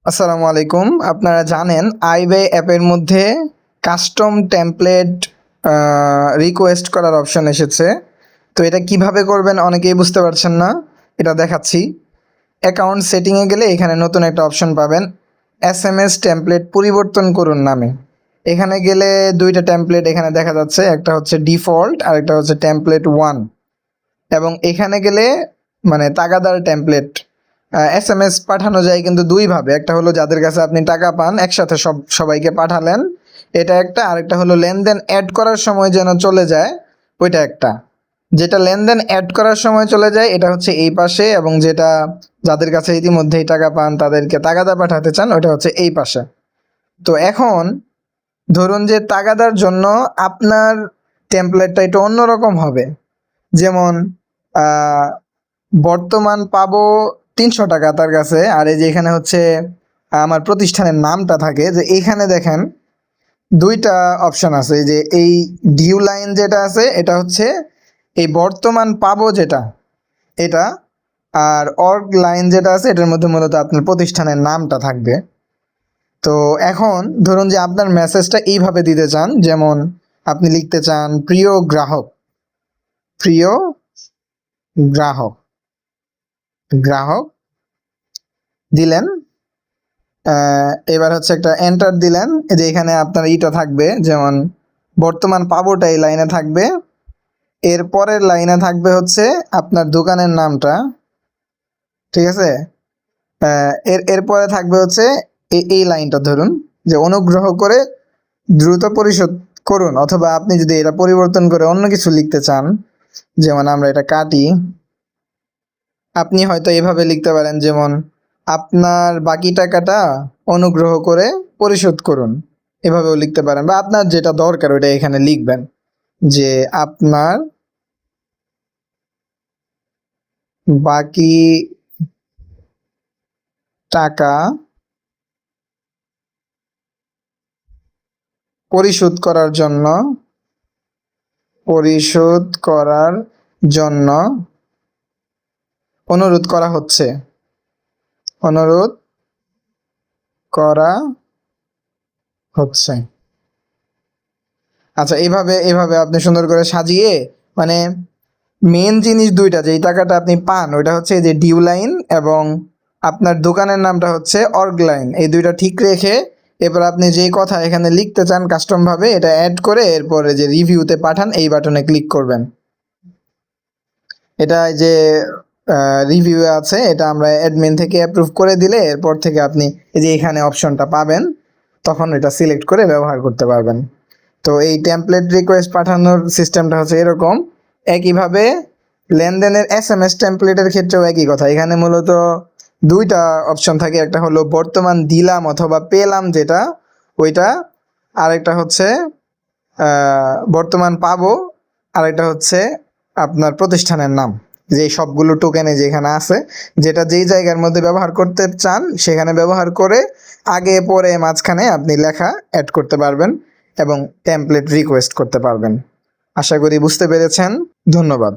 আসসালামু আলাইকুম। আপনারা জানেন আইবে অ্যাপের মধ্যে কাস্টম টেমপ্লেট রিকোয়েস্ট করার অপশন এসেছে। তো এটা কিভাবে করবেন অনেকেই বুঝতে পারছেন না। এটা দেখাচ্ছি। অ্যাকাউন্ট সেটিংয়ে গেলে এখানে নতুন একটা অপশন পাবেন, এসএমএস টেমপ্লেট পরিবর্তন করুন নামে। এখানে গেলে দুইটা টেমপ্লেট এখানে দেখা যাচ্ছে, একটা হচ্ছে ডিফল্ট আর একটা হচ্ছে টেমপ্লেট 1। এবং এখানে গেলে মানে তাগাদার টেমপ্লেট এসএমএস পাঠানো যায় কিন্তু দুইভাবে, একটা হলো যাদের কাছে আপনি টাকা পান একসাথে সবাইকে পাঠালেন, এটা একটা। আরেকটা হলো লেনদেন অ্যাড করার সময় যেন চলে যায়, ওইটা একটা। যেটা লেনদেন অ্যাড করার সময় চলে যায় এটা হচ্ছে এই পাশে, এবং যেটা যাদের কাছে ইতিমধ্যেই টাকা পান তাদেরকে তাগাদা পাঠাতে চান ওইটা হচ্ছে এই পাশে। তো এখন ধরুন যে তাগাদার জন্য আপনার টেমপ্লেটটা একটু অন্যরকম হবে। যেমন বর্তমান পাবো 300 টাকা তার কাছে, আর এই যে এখানে হচ্ছে আমার প্রতিষ্ঠানের নামটা থাকে, যে এইখানে দেখেন দুইটা অপশন আছে। এই যে এই ডিউ লাইন যেটা আছে এটা হচ্ছে এই বর্তমান পাবো যেটা, এটা। আর অর্গ লাইন যেটা আছে এটার মধ্যে মূলত আপনার প্রতিষ্ঠানের নামটা থাকবে। তো এখন ধরুন যে আপনার মেসেজটা এইভাবে দিতে চান, যেমন আপনি লিখতে চান প্রিয় গ্রাহক, প্রিয় গ্রাহক, গ্রাহক দিলেন। এবার হচ্ছে একটা এন্টার দিলেন, এই যে এখানে আপনার ইটা থাকবে, যেমন বর্তমান পাবোটা এই লাইনে থাকবে। এর পরের লাইনে থাকবে হচ্ছে আপনার দোকানের নামটা, ঠিক আছে। এরপরে থাকবে হচ্ছে এই লাইনটা, ধরুন যে অনুগ্রহ করে দ্রুত পরিশোধ করুন, অথবা আপনি যদি এটা পরিবর্তন করে অন্য কিছু লিখতে চান, যেমন আমরা এটা কাটি, আপনি হয়তো এভাবে লিখতে পারেন, যেমন আপনার বাকি টাকাটা অনুগ্রহ করে পরিশোধ করুন, এভাবেও লিখতে পারেন। বা আপনার যেটা দরকার ওইটা এখানে লিখবেন, যে আপনার বাকি টাকা পরিশোধ করার জন্য, পরিশোধ করার জন্য অনুরোধ করা হচ্ছে, অনুরোধ করা হচ্ছে। আচ্ছা, এভাবে এভাবে আপনি সুন্দর করে সাজিয়ে, মানে মেন জিনিস দুইটা, যেই টাকাটা আপনি পান ওইটা হচ্ছে এই যে ডিউ লাইন, এবং আপনার দোকানের নামটা হচ্ছে অর্গ লাইন, এই দুইটা ঠিক রেখে এরপর আপনি যেই কথা এখানে লিখতে চান কাস্টম ভাবে এটা অ্যাড করে এরপরে যে রিভিউতে পাঠান এই বাটনে ক্লিক করবেন। এটা যে রিভিউ আছে এটা আমরা অ্যাডমিন থেকে অ্যাপ্রুভ করে দিলে এরপর থেকে আপনি এই যে এখানে অপশনটা পাবেন, তখন এটা সিলেক্ট করে ব্যবহার করতে পারবেন। তো এই টেমপ্লেট রিকোয়েস্ট পাঠানোর সিস্টেমটা হচ্ছে এরকম। একইভাবে লেনদেনের এসএমএস টেমপ্লেটের ক্ষেত্রেও একই কথা। এখানে মূলত দুইটা অপশন থাকে, একটা হলো বর্তমান দিলাম অথবা পেলাম যেটা ওইটা, আরেকটা হচ্ছে বর্তমান পাবো, আরেকটা হচ্ছে আপনার প্রতিষ্ঠানের নাম। যে সবগুলো টোকেনে যেখানে আছে, যেটা যেই জায়গার মধ্যে ব্যবহার করতে চান সেখানে ব্যবহার করে আগে পরে মাঝখানে আপনি লেখা অ্যাড করতে পারবেন এবং টেমপ্লেট রিকোয়েস্ট করতে পারবেন। আশা করি বুঝতে পেরেছেন। ধন্যবাদ।